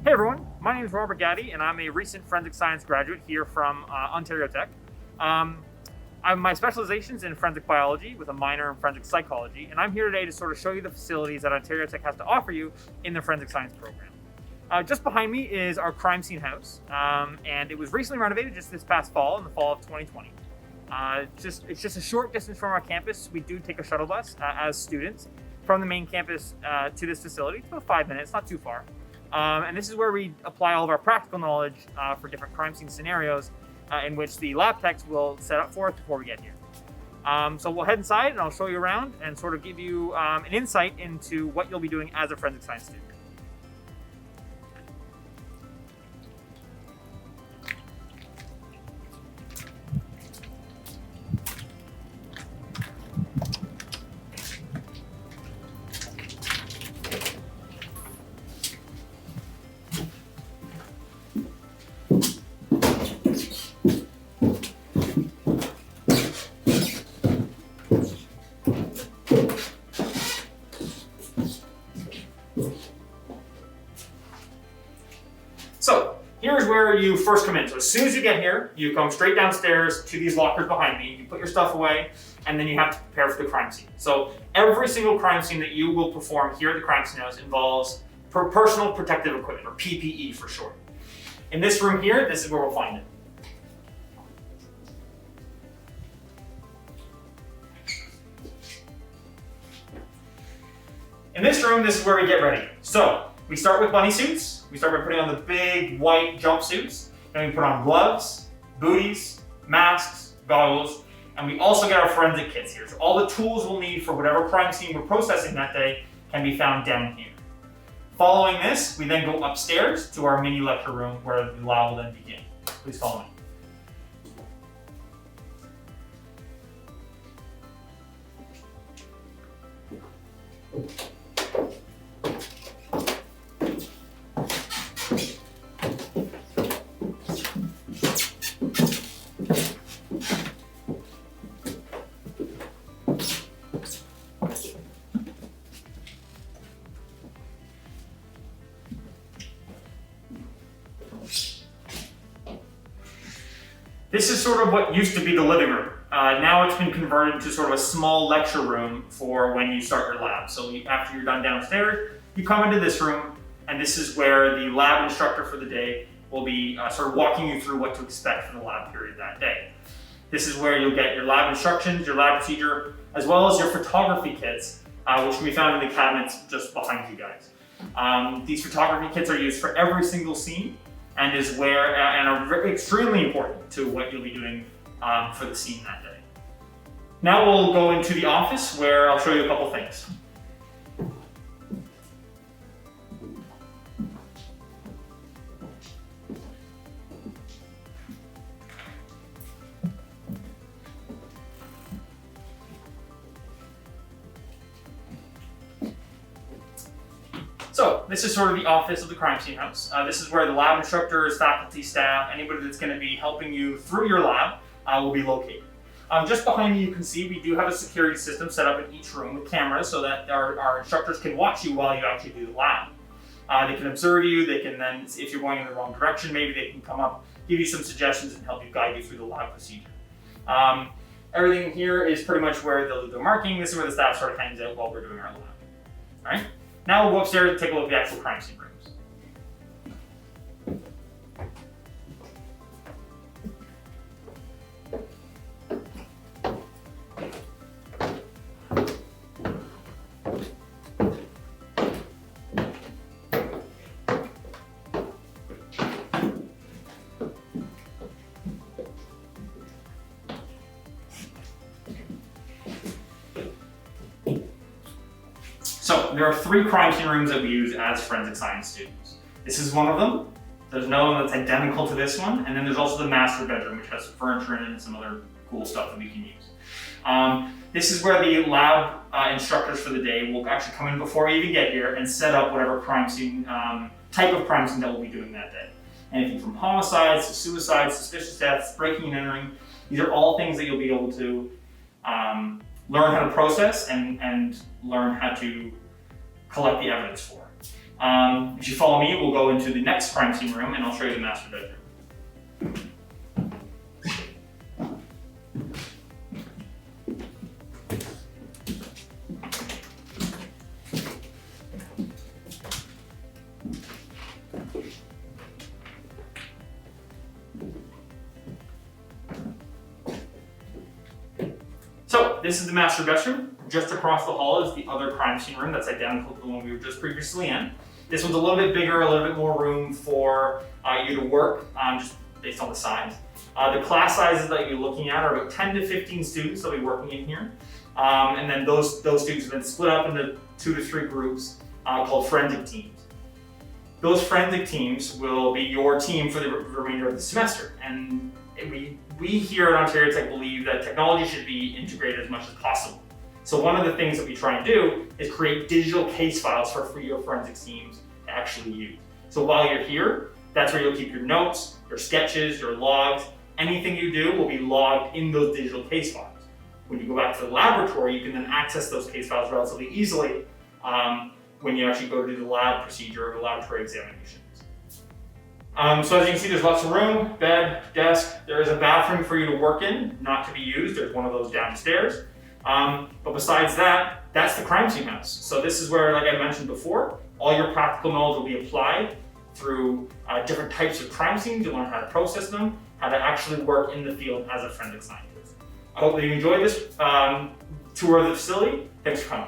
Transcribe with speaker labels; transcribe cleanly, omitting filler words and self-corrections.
Speaker 1: Hey everyone, my name is Robert Gaddy and I'm a recent forensic science graduate here from Ontario Tech. My specialization is in forensic biology with a minor in forensic psychology, and I'm here today to sort of show you the facilities that Ontario Tech has to offer you in the forensic science program. Just behind me is our crime scene house, and it was recently renovated just this past fall, in the fall of 2020. It's just a short distance from our campus. We do take a shuttle bus as students from the main campus to this facility. It's about 5 minutes, not too far. And this is where we apply all of our practical knowledge for different crime scene scenarios in which the lab techs will set up for us before we get here. So we'll head inside and I'll show you around and sort of give you an insight into what you'll be doing as a forensic science student. So here's where you first come in. So as soon as you get here, you come straight downstairs to these lockers behind me. You put your stuff away, and then you have to prepare for the crime scene. So every single crime scene that you will perform here at the crime scene house involves personal protective equipment, or PPE for short. In this room here, this is where we'll find it. In this room, this is where we get ready. So we start with bunny suits. We start by putting on the big white jumpsuits. Then we put on gloves, booties, masks, goggles, and we also get our forensic kits here. So all the tools we'll need for whatever crime scene we're processing that day can be found down here. Following this, we then go upstairs to our mini lecture room where the lab will then begin. Please follow me. This is sort of what used to be the living room. Now it's been converted to sort of a small lecture room for when you start your lab. So after you're done downstairs, you come into this room, and this is where the lab instructor for the day will be sort of walking you through what to expect for the lab period that day. This is where you'll get your lab instructions, your lab procedure, as well as your photography kits, which can be found in the cabinets just behind you guys. These photography kits are used for every single scene, and are extremely important to what you'll be doing for the scene that day. Now we'll go into the office where I'll show you a couple things. So this is sort of the office of the crime scene house. This is where the lab instructors, faculty, staff, anybody that's going to be helping you through your lab will be located. Just behind me you can see we do have a security system set up in each room with cameras so that our instructors can watch you while you actually do the lab. They can observe you, they can then, if you're going in the wrong direction, maybe they can come up, give you some suggestions and help you guide you through the lab procedure. Everything here is pretty much where they'll do the marking. This is where the staff sort of hangs out while we're doing our lab. All right? Now we'll go upstairs and take a look at the actual crime scene rooms. So there are 3 crime scene rooms that we use as forensic science students. This is one of them. There's another one that's identical to this one. And then there's also the master bedroom, which has furniture in it and some other cool stuff that we can use. This is where the lab instructors for the day will actually come in before we even get here and set up whatever crime scene, type of crime scene that we'll be doing that day. Anything from homicides to suicides, suspicious deaths, breaking and entering. These are all things that you'll be able to learn how to process and learn how to collect the evidence for. If you follow me, we'll go into the next crime scene room and I'll show you the master bedroom. So this is the master bedroom. Just across the hall is the other crime scene room that's identical to the one we were just previously in. This one's a little bit bigger, a little bit more room for you to work, just based on the size. The class sizes that you're looking at are about 10 to 15 students that'll be working in here. And then those students have been split up into 2 to 3 groups called forensic teams. Those forensic teams will be your team for the remainder of the semester. And we here at Ontario Tech believe that technology should be integrated as much as possible. So one of the things that we try and do is create digital case files for your forensic teams to actually use. So while you're here, that's where you'll keep your notes, your sketches, your logs. Anything you do will be logged in those digital case files. When you go back to the laboratory, you can then access those case files relatively easily when you actually go to do the lab procedure or the laboratory examinations. So as you can see, there's lots of room, bed, desk. There is a bathroom for you to work in, not to be used. There's one of those downstairs. But besides that, that's the crime scene house. So this is where, like I mentioned before, all your practical knowledge will be applied through different types of crime scenes. You'll learn how to process them, how to actually work in the field as a forensic scientist. I hope that you enjoyed this tour of the facility. Thanks for coming.